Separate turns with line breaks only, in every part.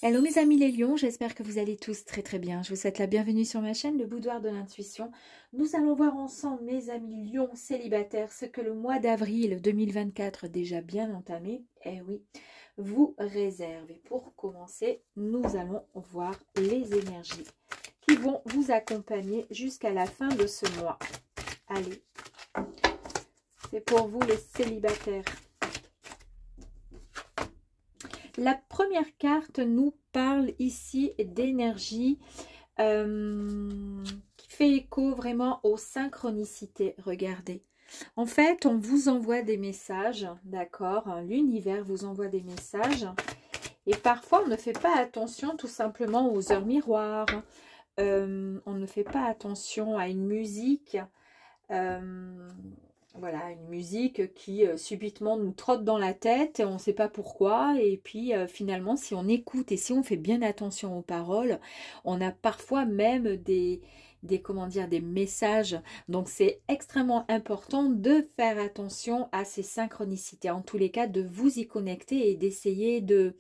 Hello mes amis les lions, j'espère que vous allez tous très très bien. Je vous souhaite la bienvenue sur ma chaîne, le boudoir de l'intuition. Nous allons voir ensemble mes amis lions célibataires ce que le mois d'avril 2024 déjà bien entamé, eh oui, vous réserve. Et pour commencer, nous allons voir les énergies qui vont vous accompagner jusqu'à la fin de ce mois. Allez, c'est pour vous les célibataires. La première carte nous parle ici d'énergie qui fait écho vraiment aux synchronicités. Regardez. En fait, on vous envoie des messages, d'accord? L'univers vous envoie des messages. Et parfois, on ne fait pas attention tout simplement aux heures miroirs. On ne fait pas attention à une musique. Voilà, une musique qui subitement nous trotte dans la tête et on ne sait pas pourquoi. Et puis finalement, si on écoute et si on fait bien attention aux paroles, on a parfois même comment dire, des messages. Donc c'est extrêmement important de faire attention à ces synchronicités. En tous les cas, de vous y connecter et d'essayer de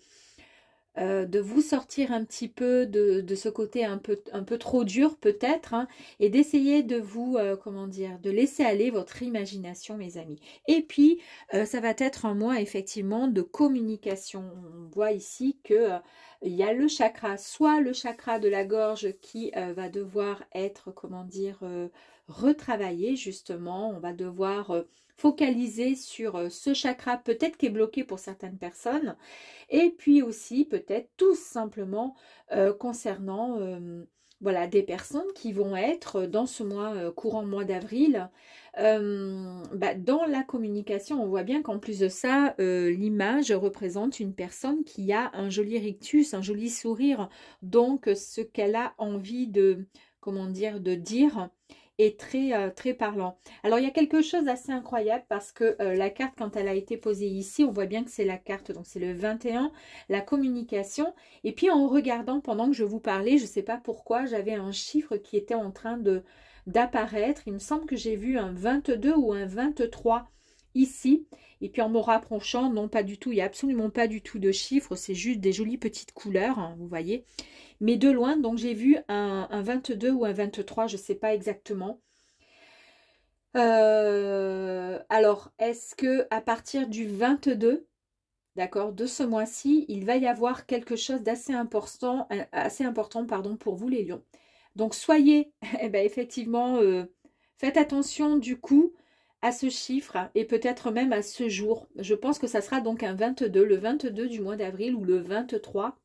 vous sortir un petit peu de ce côté un peu trop dur peut-être, hein, et d'essayer de vous, comment dire, de laisser aller votre imagination mes amis. Et puis, ça va être un mois effectivement de communication. On voit ici que il y a le chakra, soit le chakra de la gorge qui va devoir être, comment dire, retravaillé justement. On va devoir focaliser sur ce chakra peut-être qui est bloqué pour certaines personnes. Et puis aussi peut-être tout simplement concernant voilà, des personnes qui vont être dans ce mois, courant mois d'avril, dans la communication. On voit bien qu'en plus de ça, l'image représente une personne qui a un joli rictus, un joli sourire. Donc ce qu'elle a envie de, comment dire, de dire est très parlant. Alors il y a quelque chose d'assez incroyable parce que la carte, quand elle a été posée ici, on voit bien que c'est la carte, donc c'est le 21, la communication. Et puis en regardant pendant que je vous parlais, je ne sais pas pourquoi, j'avais un chiffre qui était en train d'apparaître. Il me semble que j'ai vu un 22 ou un 23 ici. Et puis en me rapprochant, non pas du tout, il n'y a absolument pas du tout de chiffres, c'est juste des jolies petites couleurs, hein, vous voyez. Mais de loin, donc j'ai vu un 22 ou un 23, je ne sais pas exactement. Alors, est-ce que à partir du 22, d'accord, de ce mois-ci, il va y avoir quelque chose d'assez important, pardon, pour vous les lions. Donc soyez, effectivement, faites attention du coup à ce chiffre et peut-être même à ce jour. Je pense que ça sera donc un 22, le 22 du mois d'avril ou le 23.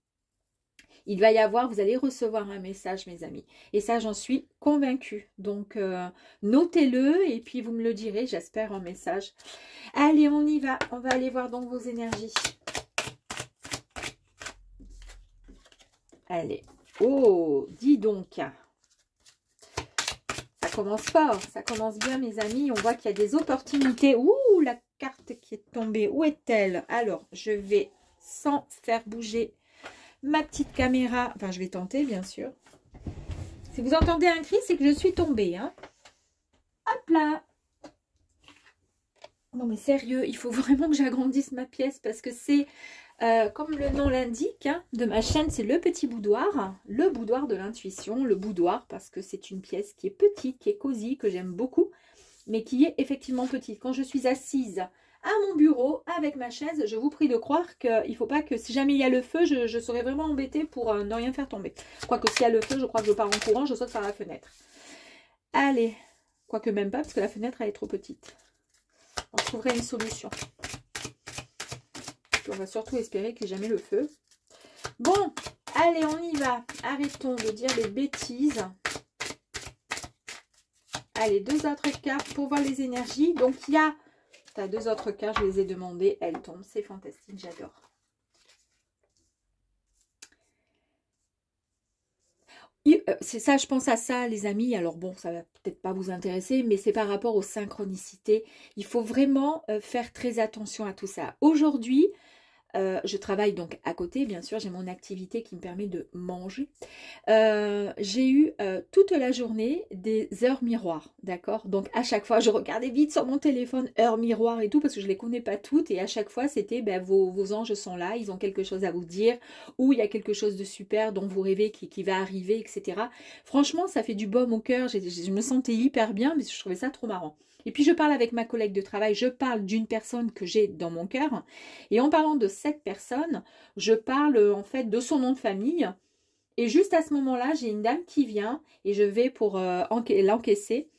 Il va y avoir, vous allez recevoir un message, mes amis. Et ça, j'en suis convaincue. Donc, notez-le et puis vous me le direz, j'espère, en message. Allez, on y va. On va aller voir donc vos énergies. Allez. Oh, dis donc. Ça commence fort. Ça commence bien, mes amis. On voit qu'il y a des opportunités. Ouh, la carte qui est tombée. Où est-elle? Alors, je vais, sans faire bouger ma petite caméra, enfin je vais tenter bien sûr. Si vous entendez un cri, c'est que je suis tombée, hein. Hop là. Non mais sérieux, il faut vraiment que j'agrandisse ma pièce parce que c'est, comme le nom l'indique, hein, de ma chaîne, c'est le petit boudoir, le boudoir de l'intuition, le boudoir parce que c'est une pièce qui est petite, qui est cosy, que j'aime beaucoup, mais qui est effectivement petite. Quand je suis assise à mon bureau avec ma chaise, je vous prie de croire qu'il ne faut pas que, si jamais il y a le feu, je serais vraiment embêtée pour ne rien faire tomber. Quoique s'il y a le feu, je crois que je pars en courant, je saute par la fenêtre. Allez, quoique même pas, parce que la fenêtre, elle est trop petite. On trouverait une solution. Puis on va surtout espérer qu'il n'y ait jamais le feu. Bon, allez, on y va. Arrêtons de dire des bêtises. Allez, deux autres cartes pour voir les énergies. Donc, il y a... T'as deux autres cartes, je les ai demandées, elles tombent, c'est fantastique, j'adore. C'est ça, je pense à ça, les amis. Alors bon, ça va peut-être pas vous intéresser, mais c'est par rapport aux synchronicités. Il faut vraiment faire très attention à tout ça. Aujourd'hui, Je travaille donc à côté, bien sûr, j'ai mon activité qui me permet de manger. J'ai eu toute la journée des heures miroirs, d'accord? Donc à chaque fois, je regardais vite sur mon téléphone, heures miroirs et tout, parce que je ne les connais pas toutes. Et à chaque fois, c'était ben, vos anges sont là, ils ont quelque chose à vous dire, ou il y a quelque chose de super dont vous rêvez qui va arriver, etc. Franchement, ça fait du baume au cœur, je me sentais hyper bien, mais je trouvais ça trop marrant. Et puis je parle avec ma collègue de travail, je parle d'une personne que j'ai dans mon cœur. Et en parlant de cette personne, je parle en fait de son nom de famille. Et juste à ce moment-là, j'ai une dame qui vient et je vais pour l'encaisser.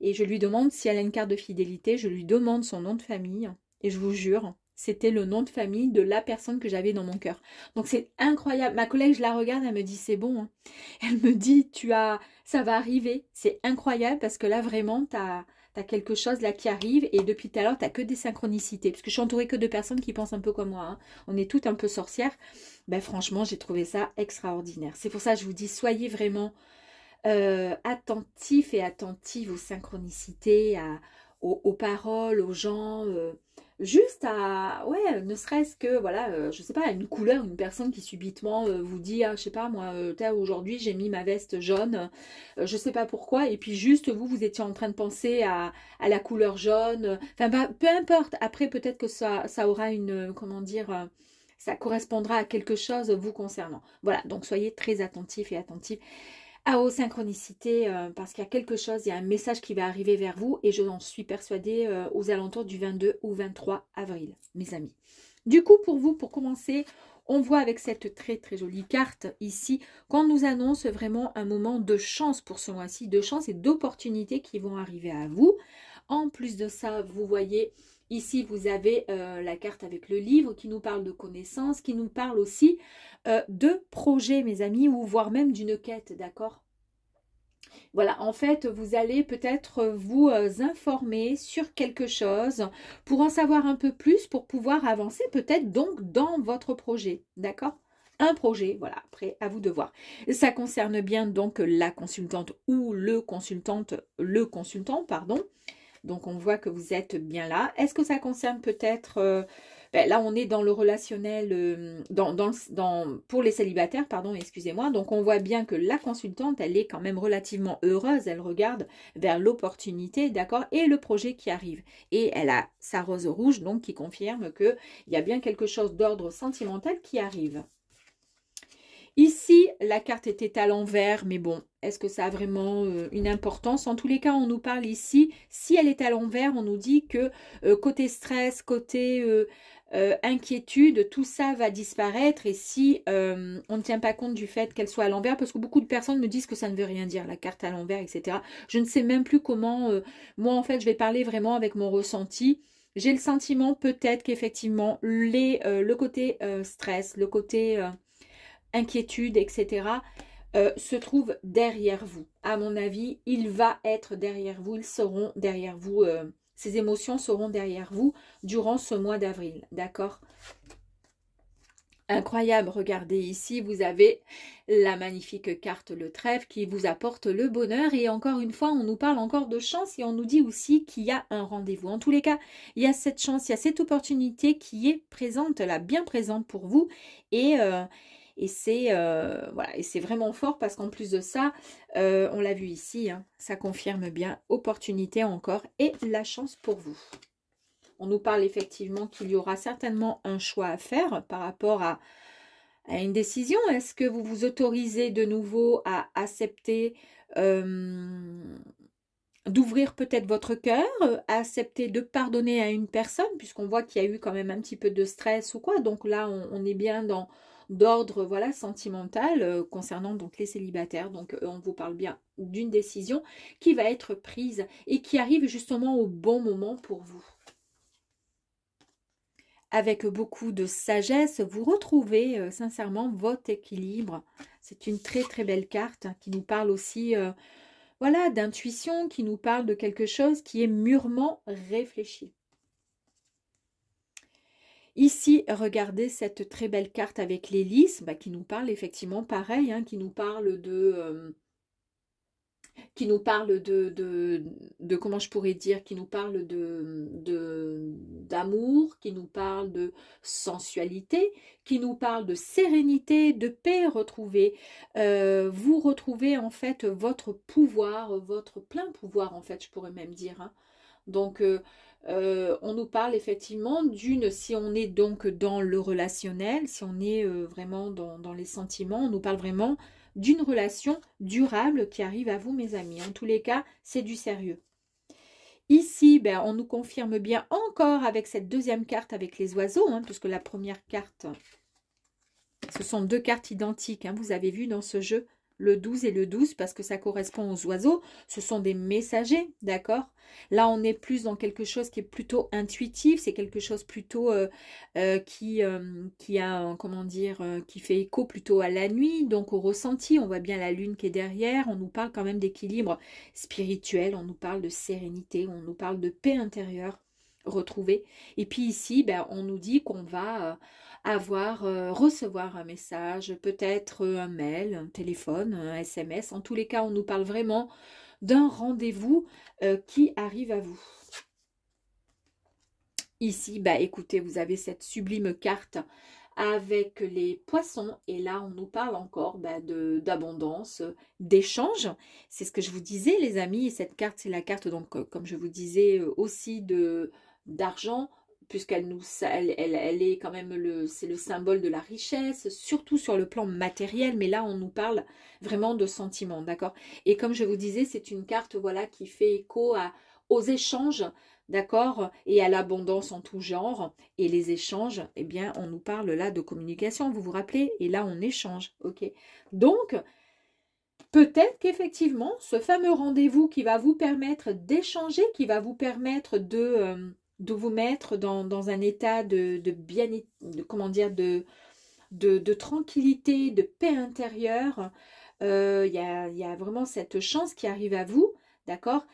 Et je lui demande si elle a une carte de fidélité. Je lui demande son nom de famille. Et je vous jure, c'était le nom de famille de la personne que j'avais dans mon cœur. Donc c'est incroyable. Ma collègue, je la regarde, elle me dit c'est bon, hein. Elle me dit ça va arriver. C'est incroyable parce que là vraiment, t'as quelque chose là qui arrive et depuis tout à l'heure, t'as que des synchronicités. Parce que je suis entourée que de personnes qui pensent un peu comme moi, hein. On est toutes un peu sorcières. Ben franchement, j'ai trouvé ça extraordinaire. C'est pour ça que je vous dis, soyez vraiment attentifs et attentives aux synchronicités, aux paroles, aux gens. Juste à, ouais, ne serait-ce que, voilà, je sais pas, une couleur, une personne qui subitement vous dit, ah, je sais pas, moi, aujourd'hui, j'ai mis ma veste jaune, je sais pas pourquoi, et puis juste, vous étiez en train de penser à la couleur jaune, enfin, bah, peu importe, après, peut-être que ça aura une, comment dire, ça correspondra à quelque chose vous concernant. Voilà, donc soyez très attentifs et attentifs aux synchronicités parce qu'il y a quelque chose, il y a un message qui va arriver vers vous et je en suis persuadée aux alentours du 22 ou 23 avril, mes amis. Du coup, pour vous, pour commencer, on voit avec cette très très jolie carte ici qu'on nous annonce vraiment un moment de chance pour ce mois-ci, de chance et d'opportunités qui vont arriver à vous. En plus de ça, vous voyez ici, vous avez la carte avec le livre qui nous parle de connaissances, qui nous parle aussi de projets, mes amis, ou voire même d'une quête, d'accord? Voilà, en fait, vous allez peut-être vous informer sur quelque chose pour en savoir un peu plus, pour pouvoir avancer peut-être donc dans votre projet, d'accord? Un projet, voilà, après, à vous de voir. Ça concerne bien donc la consultante ou le consultant, pardon. Donc, on voit que vous êtes bien là. Est-ce que ça concerne peut-être... ben, là, on est dans le relationnel, pour les célibataires, pardon, excusez-moi. Donc, on voit bien que la consultante, elle est quand même relativement heureuse. Elle regarde vers l'opportunité, d'accord, et le projet qui arrive. Et elle a sa rose rouge, donc, qui confirme qu'il y a bien quelque chose d'ordre sentimental qui arrive. Ici, la carte était à l'envers, mais bon, est-ce que ça a vraiment une importance? En tous les cas, on nous parle ici, si elle est à l'envers, on nous dit que côté stress, côté inquiétude, tout ça va disparaître. Et si on ne tient pas compte du fait qu'elle soit à l'envers, parce que beaucoup de personnes me disent que ça ne veut rien dire, la carte à l'envers, etc. Je ne sais même plus comment, moi en fait, je vais parler vraiment avec mon ressenti. J'ai le sentiment peut-être qu'effectivement, le côté stress, le côté... inquiétude, etc., se trouve derrière vous. À mon avis, il va être derrière vous, ils seront derrière vous, ces émotions seront derrière vous durant ce mois d'avril, d'accord? Incroyable, regardez ici, vous avez la magnifique carte le trèfle qui vous apporte le bonheur et encore une fois, on nous parle encore de chance et on nous dit aussi qu'il y a un rendez-vous. En tous les cas, il y a cette chance, il y a cette opportunité qui est présente, là, bien présente pour vous et c'est voilà, et c'est vraiment fort parce qu'en plus de ça, on l'a vu ici, hein, ça confirme bien opportunité encore et la chance pour vous. On nous parle effectivement qu'il y aura certainement un choix à faire par rapport à une décision. Est-ce que vous vous autorisez de nouveau à accepter d'ouvrir peut-être votre cœur, à accepter de pardonner à une personne, puisqu'on voit qu'il y a eu quand même un petit peu de stress ou quoi. Donc là, on est bien dans d'ordre voilà, sentimental concernant donc les célibataires. Donc on vous parle bien d'une décision qui va être prise et qui arrive justement au bon moment pour vous. Avec beaucoup de sagesse, vous retrouvez sincèrement votre équilibre. C'est une très très belle carte qui nous parle aussi voilà, d'intuition, qui nous parle de quelque chose qui est mûrement réfléchi. Ici, regardez cette très belle carte avec l'hélice qui nous parle effectivement pareil, hein, qui nous parle de... comment je pourrais dire, qui nous parle d'amour, qui nous parle de sensualité, qui nous parle de sérénité, de paix retrouvée. Vous retrouvez en fait votre pouvoir, votre plein pouvoir en fait, je pourrais même dire, hein. Donc, on nous parle effectivement d'une, si on est donc dans le relationnel, si on est vraiment dans les sentiments, on nous parle vraiment d'une relation durable qui arrive à vous, mes amis. En tous les cas, c'est du sérieux. Ici, ben, on nous confirme bien encore avec cette deuxième carte avec les oiseaux, hein, puisque la première carte, ce sont deux cartes identiques, hein, vous avez vu dans ce jeu, le 12 et le 12, parce que ça correspond aux oiseaux. Ce sont des messagers, d'accord? Là, on est plus dans quelque chose qui est plutôt intuitif. C'est quelque chose plutôt qui a, comment dire, qui fait écho plutôt à la nuit, donc au ressenti. On voit bien la lune qui est derrière. On nous parle quand même d'équilibre spirituel. On nous parle de sérénité. On nous parle de paix intérieure retrouvée. Et puis ici, ben, on nous dit qu'on va recevoir un message, peut-être un mail, un téléphone, un SMS. En tous les cas, on nous parle vraiment d'un rendez-vous qui arrive à vous. Ici, bah, écoutez, vous avez cette sublime carte avec les poissons. Et là, on nous parle encore bah, d'abondance, d'échange. C'est ce que je vous disais, les amis. Cette carte, c'est la carte, donc, comme je vous disais, aussi d'argent, puisqu'elle nous, elle est quand même c'est le symbole de la richesse, surtout sur le plan matériel, mais là on nous parle vraiment de sentiments, d'accord? Et comme je vous disais, c'est une carte voilà qui fait écho aux échanges, d'accord? Et à l'abondance en tout genre. Et les échanges, eh bien, on nous parle là de communication, vous vous rappelez? Et là on échange, ok? Donc, peut-être qu'effectivement, ce fameux rendez-vous qui va vous permettre d'échanger, qui va vous permettre de vous mettre dans un état de bien, comment dire, de tranquillité, de paix intérieure. Il y a vraiment cette chance qui arrive à vous, d'accord?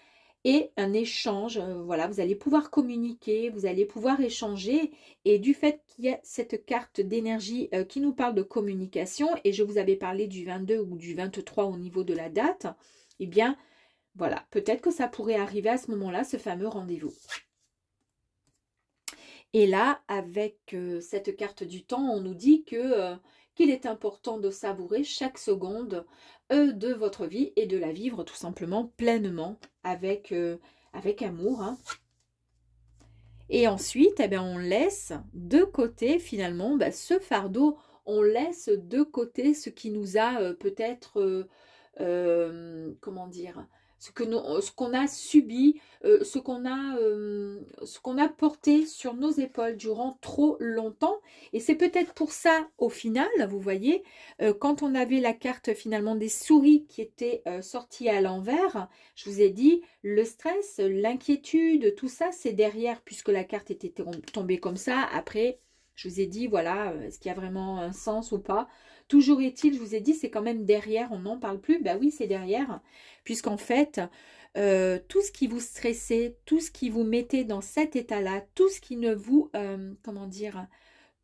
Et un échange, voilà, vous allez pouvoir communiquer, vous allez pouvoir échanger. Et du fait qu'il y a cette carte d'énergie qui nous parle de communication, et je vous avais parlé du 22 ou du 23 au niveau de la date, eh bien, voilà, peut-être que ça pourrait arriver à ce moment-là, ce fameux rendez-vous. Et là, avec cette carte du temps, on nous dit qu'il est important de savourer chaque seconde de votre vie et de la vivre tout simplement pleinement avec amour, hein. Et ensuite, eh bien, on laisse de côté finalement ce fardeau, on laisse de côté ce qui nous a peut-être, comment dire, ce qu'on a subi, ce qu'on a porté sur nos épaules durant trop longtemps. Et c'est peut-être pour ça, au final, vous voyez, quand on avait la carte finalement des souris qui était sortie à l'envers, je vous ai dit, le stress, l'inquiétude, tout ça, c'est derrière, puisque la carte était tombée comme ça. Après, je vous ai dit, voilà, est-ce qu'il y a vraiment un sens ou pas? Toujours est-il, je vous ai dit, c'est quand même derrière, on n'en parle plus. Ben oui, c'est derrière, puisqu'en fait, tout ce qui vous stressait, tout ce qui vous mettait dans cet état-là, tout ce qui ne vous, comment dire,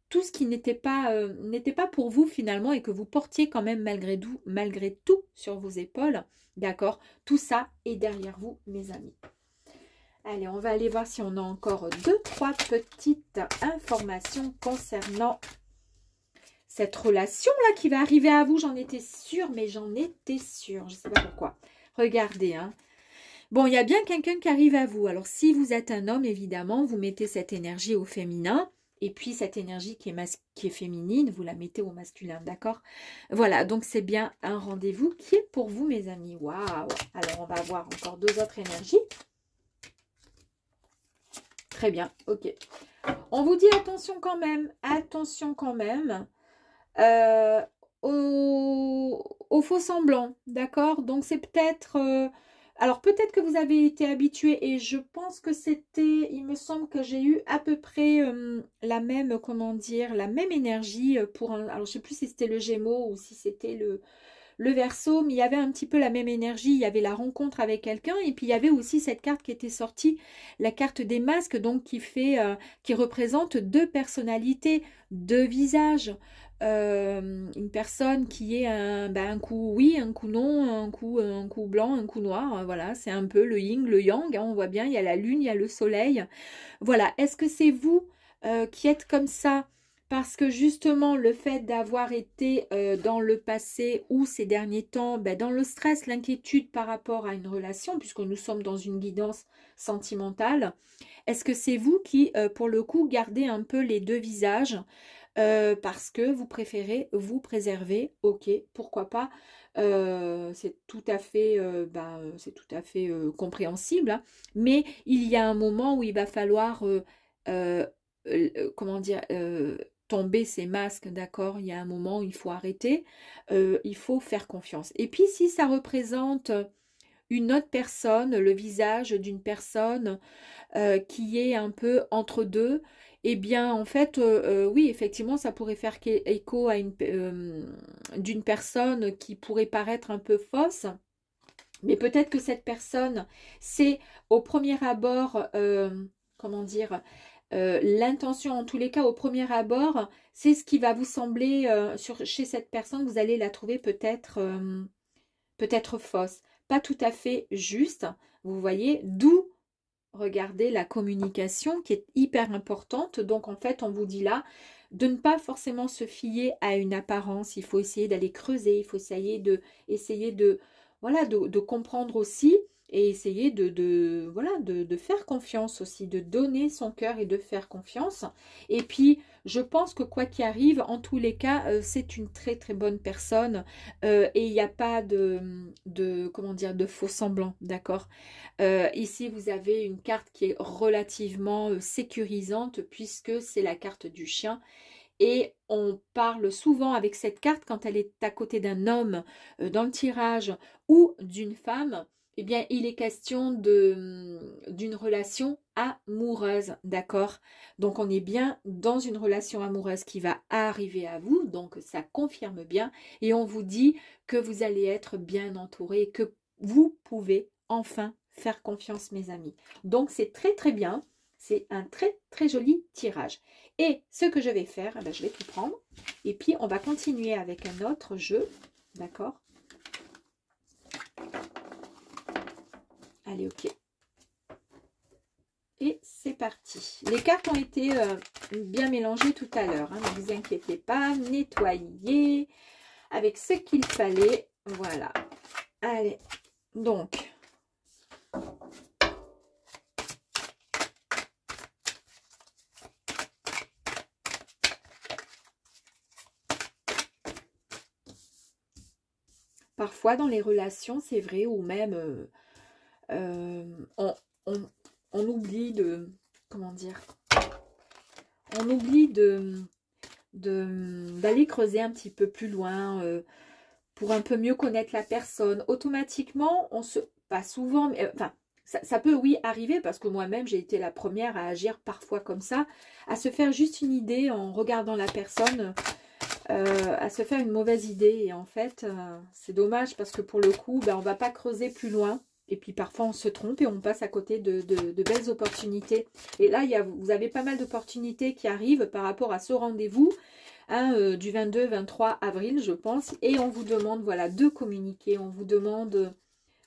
tout ce qui n'était pas pour vous finalement et que vous portiez quand même malgré tout sur vos épaules, d'accord? Tout ça est derrière vous, mes amis. Allez, on va aller voir si on a encore 2-3 petites informations concernant cette relation-là qui va arriver à vous. J'en étais sûre, mais j'en étais sûre. Je ne sais pas pourquoi. Regardez, hein. Bon, il y a bien quelqu'un qui arrive à vous. Alors, si vous êtes un homme, évidemment, vous mettez cette énergie au féminin. Et puis, cette énergie qui est féminine, vous la mettez au masculin, d'accord? Voilà, donc c'est bien un rendez-vous qui est pour vous, mes amis. Waouh! Alors, on va voir encore 2 autres énergies. Très bien, ok. On vous dit attention quand même, au faux semblant, d'accord? Donc c'est peut-être... alors peut-être que vous avez été habitué et je pense que c'était... Il me semble que j'ai eu à peu près la même, comment dire, la même énergie pour un... Alors je ne sais plus si c'était le Gémeaux ou si c'était le Verseau, mais il y avait un petit peu la même énergie. Il y avait la rencontre avec quelqu'un, et puis il y avait aussi cette carte qui était sortie, la carte des masques, donc qui représente deux personnalités, deux visages. Une personne qui est un coup oui, un coup non, un coup blanc, un coup noir. Voilà, c'est un peu le yin, le yang. Hein, on voit bien, il y a la lune, il y a le soleil. Voilà, est-ce que c'est vous qui êtes comme ça? Parce que justement, le fait d'avoir été dans le passé ou ces derniers temps, dans le stress, l'inquiétude par rapport à une relation, puisque nous sommes dans une guidance sentimentale, est-ce que c'est vous qui, pour le coup, gardez un peu les deux visages parce que vous préférez vous préserver? Ok, pourquoi pas? C'est tout à fait, c'est tout à fait compréhensible, hein. Mais il y a un moment où il va falloir, comment dire, tomber ces masques, d'accord? Il y a un moment où il faut arrêter, il faut faire confiance. Et puis si ça représente une autre personne, le visage d'une personne qui est un peu entre deux, eh bien en fait, oui, effectivement, ça pourrait faire écho à d'une personne qui pourrait paraître un peu fausse. Mais peut-être que cette personne, c'est au premier abord, comment dire, l'intention, en tous les cas, au premier abord, c'est ce qui va vous sembler, chez cette personne, vous allez la trouver peut-être fausse, pas tout à fait juste, vous voyez, d'où, regardez, la communication qui est hyper importante. Donc en fait, on vous dit là, de ne pas forcément se fier à une apparence, il faut essayer d'aller creuser, il faut essayer de voilà, de comprendre aussi, et essayer voilà, de faire confiance aussi, de donner son cœur et de faire confiance. Et puis, je pense que quoi qu'il arrive, en tous les cas, c'est une très très bonne personne, et il n'y a pas comment dire, de faux semblants, d'accord? Ici, vous avez une carte qui est relativement sécurisante, puisque c'est la carte du chien. Et on parle souvent avec cette carte, quand elle est à côté d'un homme dans le tirage ou d'une femme, eh bien, il est question d'une relation amoureuse, d'accord? Donc, on est bien dans une relation amoureuse qui va arriver à vous, donc ça confirme bien, et on vous dit que vous allez être bien entouré, que vous pouvez enfin faire confiance, mes amis. Donc, c'est très, très bien. C'est un très, très joli tirage. Et ce que je vais faire, je vais tout prendre. Et puis, on va continuer avec un autre jeu. D'accord? Allez, ok. Et c'est parti. Les cartes ont été bien mélangées tout à l'heure. Hein, ne vous inquiétez pas. Nettoyées avec ce qu'il fallait. Voilà. Allez. Donc... Parfois, dans les relations, c'est vrai, ou même on oublie de, comment dire, on oublie d'aller creuser un petit peu plus loin pour un peu mieux connaître la personne. Automatiquement, pas souvent, mais enfin, ça peut, oui, arriver, parce que moi-même, j'ai été la première à agir parfois comme ça, à se faire juste une idée en regardant la personne, à se faire une mauvaise idée. Et en fait, c'est dommage, parce que pour le coup, on ne va pas creuser plus loin. Et puis parfois, on se trompe et on passe à côté de belles opportunités. Et là, vous avez pas mal d'opportunités qui arrivent par rapport à ce rendez-vous, hein, du 22-23 avril, je pense. Et on vous demande, voilà, de communiquer. On vous demande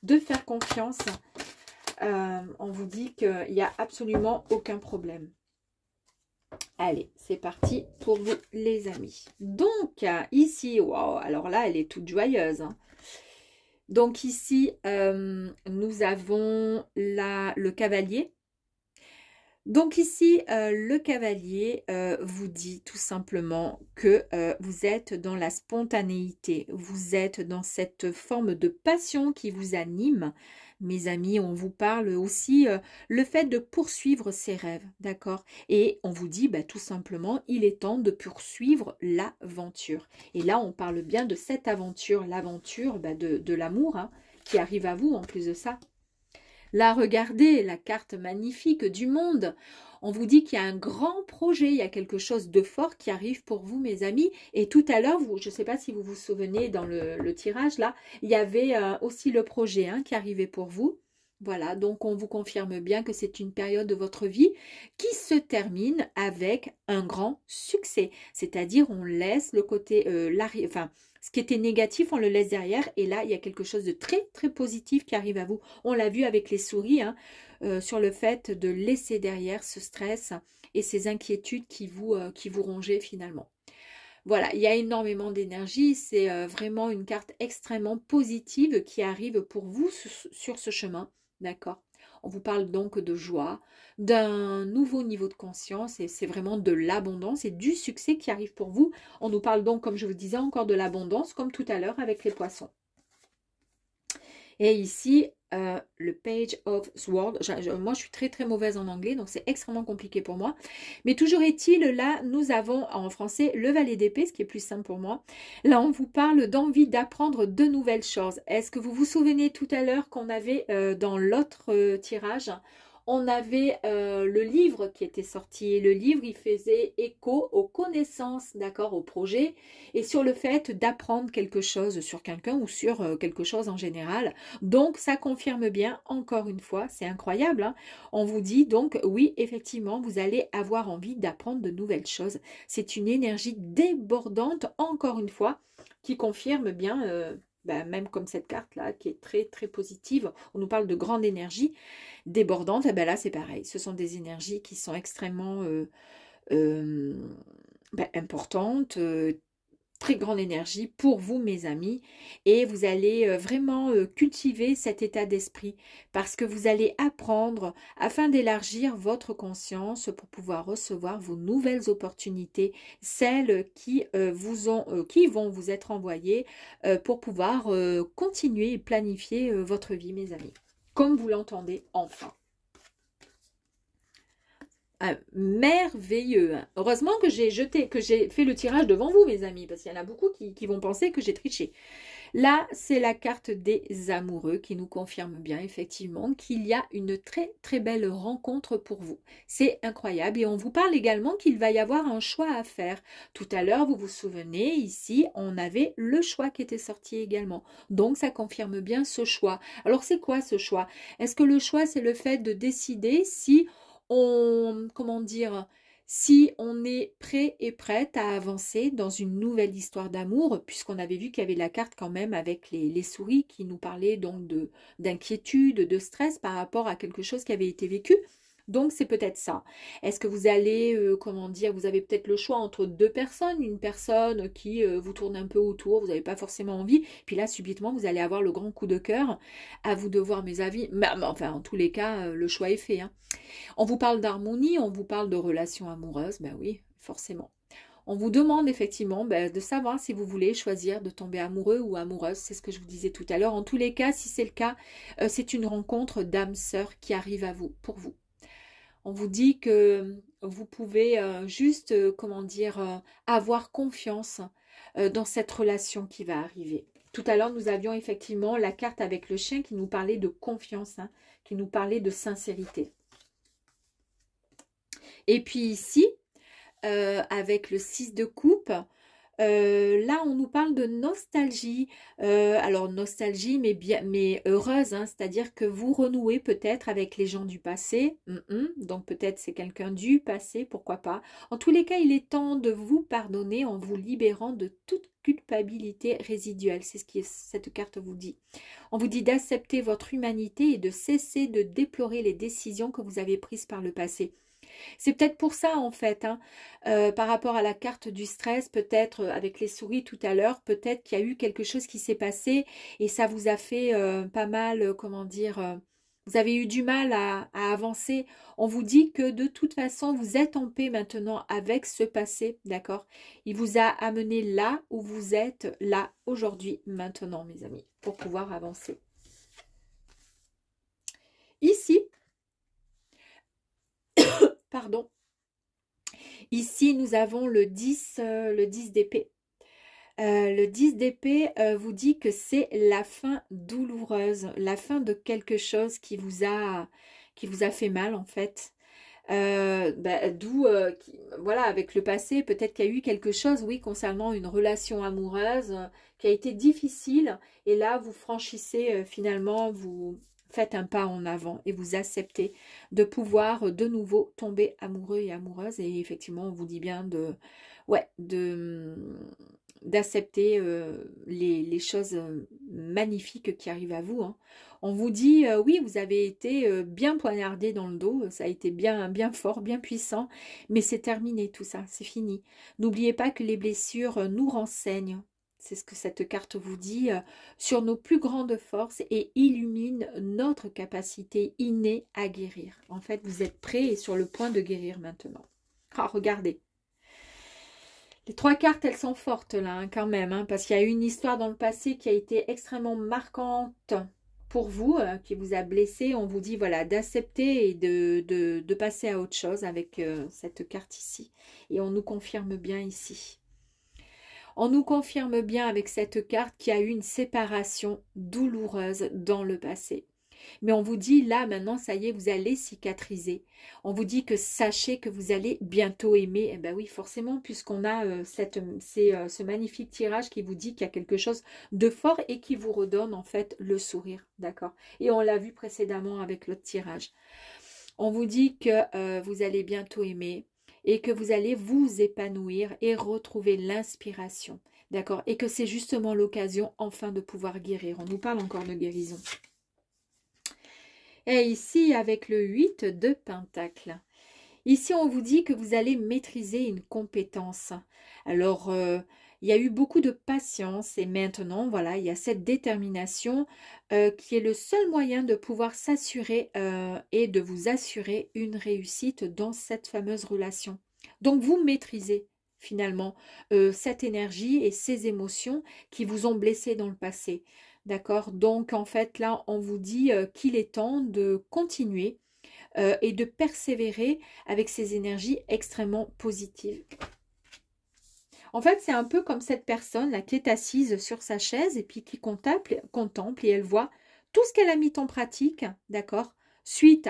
de faire confiance. On vous dit qu'il n'y a absolument aucun problème. Allez, c'est parti pour vous, les amis. Donc, ici, wow, alors là, elle est toute joyeuse. Hein. Donc ici, nous avons le cavalier. Donc ici, le cavalier vous dit tout simplement que vous êtes dans la spontanéité. Vous êtes dans cette forme de passion qui vous anime. Mes amis, on vous parle aussi le fait de poursuivre ses rêves, d'accord? Et on vous dit tout simplement, il est temps de poursuivre l'aventure. Et là, on parle bien de cette aventure, l'aventure de l'amour, hein, qui arrive à vous en plus de ça. Là, regardez la carte magnifique du monde. On vous dit qu'il y a un grand projet, il y a quelque chose de fort qui arrive pour vous, mes amis. Et tout à l'heure, je ne sais pas si vous vous souvenez, dans le tirage, là, il y avait aussi le projet hein, qui arrivait pour vous. Voilà, donc on vous confirme bien que c'est une période de votre vie qui se termine avec un grand succès. C'est-à-dire, on laisse le côté, enfin, ce qui était négatif, on le laisse derrière. Et là, il y a quelque chose de très, très positif qui arrive à vous. On l'a vu avec les souris, hein, sur le fait de laisser derrière ce stress et ces inquiétudes qui vous rongeaient finalement. Voilà, il y a énormément d'énergie. C'est vraiment une carte extrêmement positive qui arrive pour vous sur ce chemin. D'accord? On vous parle donc de joie, d'un nouveau niveau de conscience et c'est vraiment de l'abondance et du succès qui arrive pour vous. On nous parle donc, comme je vous disais, encore de l'abondance, comme tout à l'heure avec les poissons. Et ici, le Page of Swords. Moi, je suis très très mauvaise en anglais, donc c'est extrêmement compliqué pour moi. Mais toujours est-il, là, nous avons en français le valet d'épée, ce qui est plus simple pour moi. Là, on vous parle d'envie d'apprendre de nouvelles choses. Est-ce que vous vous souvenez tout à l'heure qu'on avait dans l'autre tirage, on avait le livre qui était sorti et le livre il faisait écho aux connaissances, d'accord, au projet et sur le fait d'apprendre quelque chose sur quelqu'un ou sur quelque chose en général. Donc ça confirme bien, encore une fois, c'est incroyable, hein. On vous dit donc oui, effectivement, vous allez avoir envie d'apprendre de nouvelles choses. C'est une énergie débordante, encore une fois, qui confirme bien... même comme cette carte-là, qui est très très positive, on nous parle de grande énergie débordante, et ben là c'est pareil, ce sont des énergies qui sont extrêmement euh, importantes, très grande énergie pour vous mes amis et vous allez vraiment cultiver cet état d'esprit parce que vous allez apprendre afin d'élargir votre conscience pour pouvoir recevoir vos nouvelles opportunités, celles qui qui vont vous être envoyées pour pouvoir continuer et planifier votre vie mes amis, comme vous l'entendez enfin. Ah, merveilleux. Hein. Heureusement que j'ai fait le tirage devant vous, mes amis, parce qu'il y en a beaucoup qui vont penser que j'ai triché. Là, c'est la carte des amoureux qui nous confirme bien, effectivement, qu'il y a une très, très belle rencontre pour vous. C'est incroyable. Et on vous parle également qu'il va y avoir un choix à faire. Tout à l'heure, vous vous souvenez, ici, on avait le choix qui était sorti également. Donc, ça confirme bien ce choix. Alors, c'est quoi ce choix? Est-ce que le choix, c'est le fait de décider si comment dire, si on est prêt et prête à avancer dans une nouvelle histoire d'amour, puisqu'on avait vu qu'il y avait la carte quand même avec les souris qui nous parlaient donc d'inquiétude, de stress par rapport à quelque chose qui avait été vécu. Donc, c'est peut-être ça. Est-ce que vous allez, comment dire, vous avez peut-être le choix entre deux personnes, une personne qui vous tourne un peu autour, vous n'avez pas forcément envie, puis là, subitement, vous allez avoir le grand coup de cœur. À vous de voir mes avis. Mais, enfin, en tous les cas, le choix est fait. Hein. On vous parle d'harmonie, on vous parle de relations amoureuses, ben oui, forcément. On vous demande effectivement de savoir si vous voulez choisir de tomber amoureux ou amoureuse, c'est ce que je vous disais tout à l'heure. En tous les cas, si c'est le cas, c'est une rencontre d'âme sœur qui arrive à vous, pour vous. On vous dit que vous pouvez juste, comment dire, avoir confiance dans cette relation qui va arriver. Tout à l'heure, nous avions effectivement la carte avec le chien qui nous parlait de confiance, hein, qui nous parlait de sincérité. Et puis ici, avec le 6 de coupe, là, on nous parle de nostalgie. Alors, nostalgie, mais heureuse, hein, c'est-à-dire que vous renouez peut-être avec les gens du passé. Donc, peut-être c'est quelqu'un du passé, pourquoi pas. En tous les cas, il est temps de vous pardonner en vous libérant de toute culpabilité résiduelle. C'est ce que cette carte vous dit. On vous dit d'accepter votre humanité et de cesser de déplorer les décisions que vous avez prises par le passé. C'est peut-être pour ça en fait, hein, par rapport à la carte du stress, peut-être avec les souris tout à l'heure, peut-être qu'il y a eu quelque chose qui s'est passé et ça vous a fait pas mal, comment dire, vous avez eu du mal à avancer. On vous dit que de toute façon, vous êtes en paix maintenant avec ce passé, d'accord? Il vous a amené là où vous êtes, là, aujourd'hui, maintenant, mes amis, pour pouvoir avancer. Ici, pardon. Ici, nous avons le 10 d'épée. Le 10 d'épée vous dit que c'est la fin douloureuse, la fin de quelque chose qui vous a fait mal en fait. D'où, voilà, avec le passé, peut-être qu'il y a eu quelque chose, oui, concernant une relation amoureuse qui a été difficile. Et là, vous franchissez, finalement, vous faites un pas en avant et vous acceptez de pouvoir de nouveau tomber amoureux et amoureuse. Et effectivement, on vous dit bien de, ouais, d'accepter les choses magnifiques qui arrivent à vous, hein. On vous dit, oui, vous avez été bien poignardé dans le dos, ça a été bien, bien fort, bien puissant, mais c'est terminé tout ça, c'est fini. N'oubliez pas que les blessures nous renseignent, c'est ce que cette carte vous dit, sur nos plus grandes forces et illumine notre capacité innée à guérir. En fait, vous êtes prêt et sur le point de guérir maintenant. Ah, regardez. Les 3 cartes, elles sont fortes là, hein, quand même, hein, parce qu'il y a eu une histoire dans le passé qui a été extrêmement marquante pour vous, qui vous a blessé. On vous dit, voilà, d'accepter et de passer à autre chose avec cette carte ici. Et on nous confirme bien ici. On nous confirme bien avec cette carte qu'il y a eu une séparation douloureuse dans le passé. Mais on vous dit, là, maintenant, ça y est, vous allez cicatriser. On vous dit que sachez que vous allez bientôt aimer. Eh bien oui, forcément, puisqu'on a ce magnifique tirage qui vous dit qu'il y a quelque chose de fort et qui vous redonne, en fait, le sourire. D'accord? Et on l'a vu précédemment avec l'autre tirage. On vous dit que vous allez bientôt aimer et que vous allez vous épanouir et retrouver l'inspiration. D'accord? Et que c'est justement l'occasion, enfin, de pouvoir guérir. On nous parle encore de guérison. Et ici, avec le 8 de Pentacle, ici, on vous dit que vous allez maîtriser une compétence. Alors, il y a eu beaucoup de patience et maintenant, voilà, il y a cette détermination qui est le seul moyen de pouvoir s'assurer et de vous assurer une réussite dans cette fameuse relation. Donc, vous maîtrisez finalement cette énergie et ces émotions qui vous ont blessé dans le passé. D'accord? Donc, en fait, là, on vous dit qu'il est temps de continuer et de persévérer avec ces énergies extrêmement positives. En fait, c'est un peu comme cette personne là qui est assise sur sa chaise et puis qui contemple et elle voit tout ce qu'elle a mis en pratique, d'accord, suite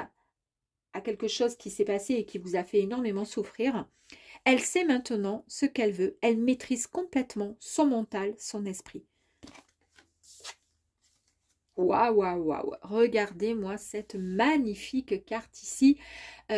à quelque chose qui s'est passé et qui vous a fait énormément souffrir. Elle sait maintenant ce qu'elle veut. Elle maîtrise complètement son mental, son esprit. Waouh, waouh, waouh. Regardez-moi cette magnifique carte ici.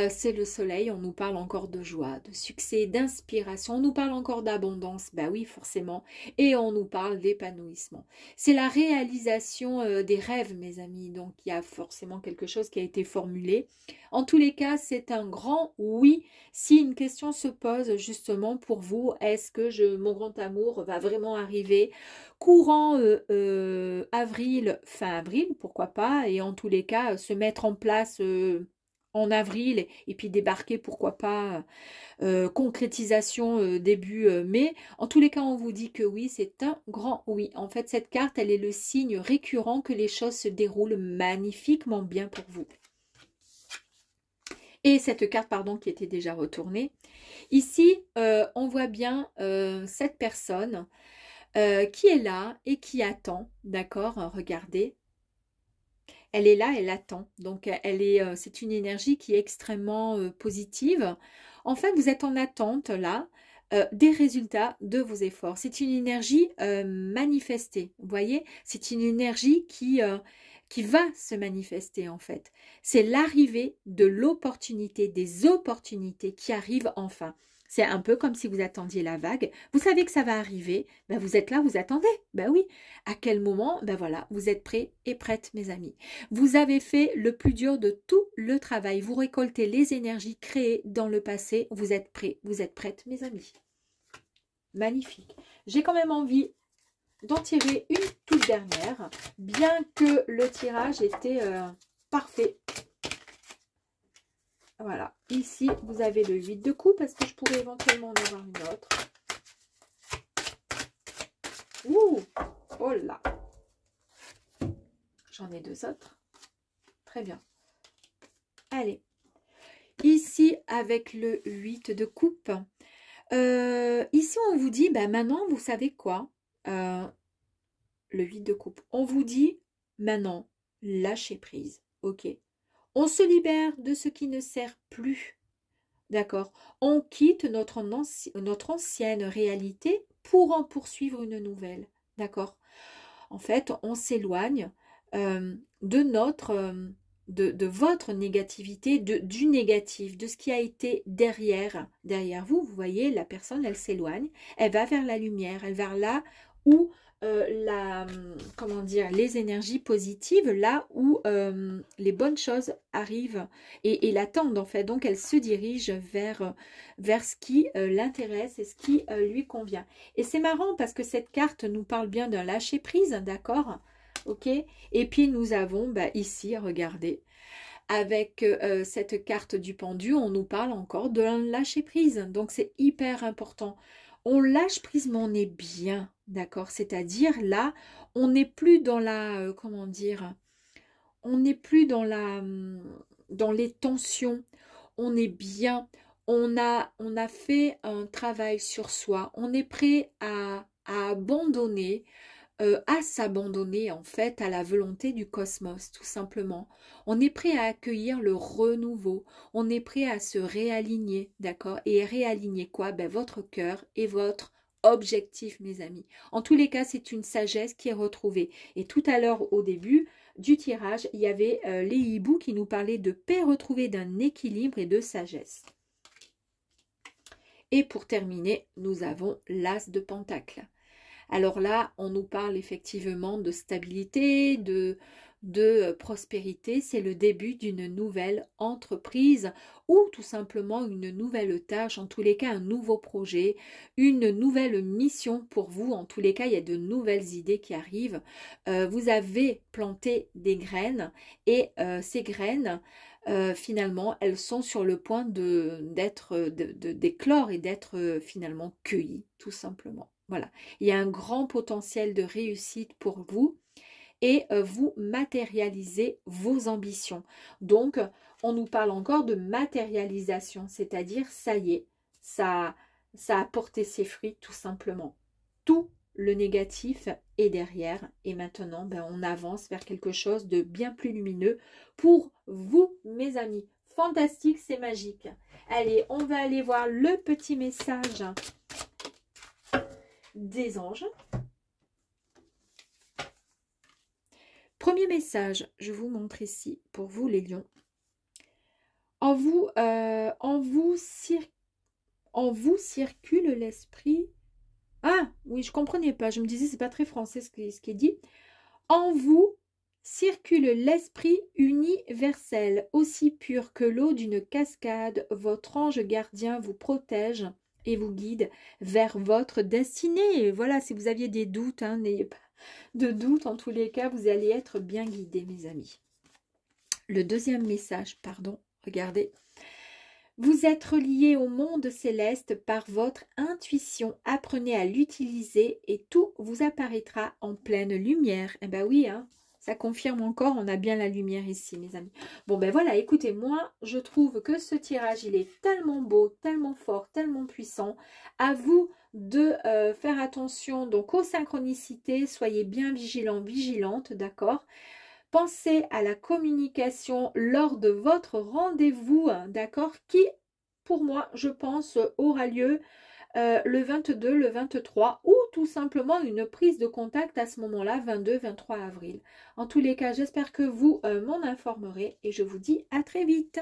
C'est le soleil. On nous parle encore de joie, de succès, d'inspiration. On nous parle encore d'abondance. Bah oui, forcément. Et on nous parle d'épanouissement. C'est la réalisation des rêves, mes amis. Donc, il y a forcément quelque chose qui a été formulé. En tous les cas, c'est un grand oui. Si une question se pose justement pour vous, est-ce que mon grand amour va vraiment arriver courant avril, fin avril, pourquoi pas, et en tous les cas, se mettre en place en avril et puis débarquer, pourquoi pas, concrétisation début mai. En tous les cas, on vous dit que oui, c'est un grand oui. En fait, cette carte, elle est le signe récurrent que les choses se déroulent magnifiquement bien pour vous. Et cette carte, pardon, qui était déjà retournée. Ici, on voit bien cette personne qui est là et qui attend, d'accord? Regardez. Elle est là, elle attend. Donc, c'est une énergie qui est extrêmement positive. En fait, vous êtes en attente, là, des résultats de vos efforts. C'est une énergie manifestée, vous voyez? C'est une énergie qui va se manifester, en fait. C'est l'arrivée de l'opportunité, des opportunités qui arrivent enfin. C'est un peu comme si vous attendiez la vague. Vous savez que ça va arriver. Ben vous êtes là, vous attendez. Ben oui. À quel moment? Ben voilà, vous êtes prêts et prêtes, mes amis. Vous avez fait le plus dur de tout le travail. Vous récoltez les énergies créées dans le passé. Vous êtes prêts, vous êtes prêtes, mes amis. Magnifique. J'ai quand même envie d'en tirer une toute dernière, bien que le tirage était parfait. Voilà, ici vous avez le 8 de coupe. Est-ce que je pourrais éventuellement en avoir une autre? Ouh, oh là, j'en ai 2 autres. Très bien. Allez, ici avec le 8 de coupe. Ici on vous dit, bah maintenant vous savez quoi? Le 8 de coupe. On vous dit maintenant, lâchez prise. Ok. On se libère de ce qui ne sert plus D'accord? On quitte notre ancienne réalité pour en poursuivre une nouvelle. D'accord? En fait, on s'éloigne de de votre négativité, du négatif, de ce qui a été derrière vous. Vous voyez, la personne, elle s'éloigne, elle va vers la lumière, elle va là où comment dire, les énergies positives, là où les bonnes choses arrivent et l'attendent en fait. Donc, elle se dirige vers ce qui l'intéresse et ce qui lui convient. Et c'est marrant parce que cette carte nous parle bien d'un lâcher-prise, d'accord? Ok? Et puis, nous avons ici, regardez, avec cette carte du pendu, on nous parle encore d'un lâcher-prise. Donc, c'est hyper important. On lâche prise, mais on est bien, d'accord? C'est-à-dire, là, on n'est plus dans la, comment dire, on n'est plus dans les tensions. On est bien. On a fait un travail sur soi. On est prêt à abandonner à s'abandonner en fait à la volonté du cosmos, tout simplement. On est prêt à accueillir le renouveau, on est prêt à se réaligner, d'accord? Et réaligner quoi? Ben, votre cœur et votre objectif, mes amis. En tous les cas, c'est une sagesse qui est retrouvée. Et tout à l'heure, au début du tirage, il y avait les hiboux qui nous parlaient de paix retrouvée, d'un équilibre et de sagesse. Et pour terminer, nous avons l'As de Pentacle. Alors là, on nous parle effectivement de stabilité, de prospérité. C'est le début d'une nouvelle entreprise ou tout simplement une nouvelle tâche, en tous les cas un nouveau projet, une nouvelle mission pour vous. En tous les cas, il y a de nouvelles idées qui arrivent. Vous avez planté des graines et ces graines, finalement, elles sont sur le point d'éclore et d'être finalement cueillies, tout simplement. Voilà, il y a un grand potentiel de réussite pour vous et vous matérialisez vos ambitions. Donc, on nous parle encore de matérialisation, c'est-à-dire, ça y est, ça a porté ses fruits tout simplement. Tout le négatif est derrière et maintenant, on avance vers quelque chose de bien plus lumineux pour vous, mes amis. Fantastique, c'est magique. Allez, on va aller voir le petit message des anges. Premier message, je vous montre ici pour vous les lions. En vous circule l'esprit. Ah oui, je comprenais pas. Je me disais c'est pas très français ce qui est dit. En vous circule l'esprit universel, aussi pur que l'eau d'une cascade. Votre ange gardien vous protège et vous guide vers votre destinée. Voilà, si vous aviez des doutes, hein, n'ayez pas de doute. En tous les cas, vous allez être bien guidés, mes amis. Le deuxième message, pardon, regardez. Vous êtes relié au monde céleste par votre intuition. Apprenez à l'utiliser et tout vous apparaîtra en pleine lumière. Eh ben oui, hein. Ça confirme encore, on a bien la lumière ici, mes amis. Bon, ben voilà, écoutez, moi, je trouve que ce tirage, il est tellement beau, tellement fort, tellement puissant. À vous de faire attention donc aux synchronicités. Soyez bien vigilants, vigilantes, d'accord? Pensez à la communication lors de votre rendez-vous, d'accord? Qui, pour moi, je pense, aura lieu le 22, le 23 ou tout simplement une prise de contact à ce moment-là, 22-23 avril. En tous les cas, j'espère que vous m'en informerez et je vous dis à très vite.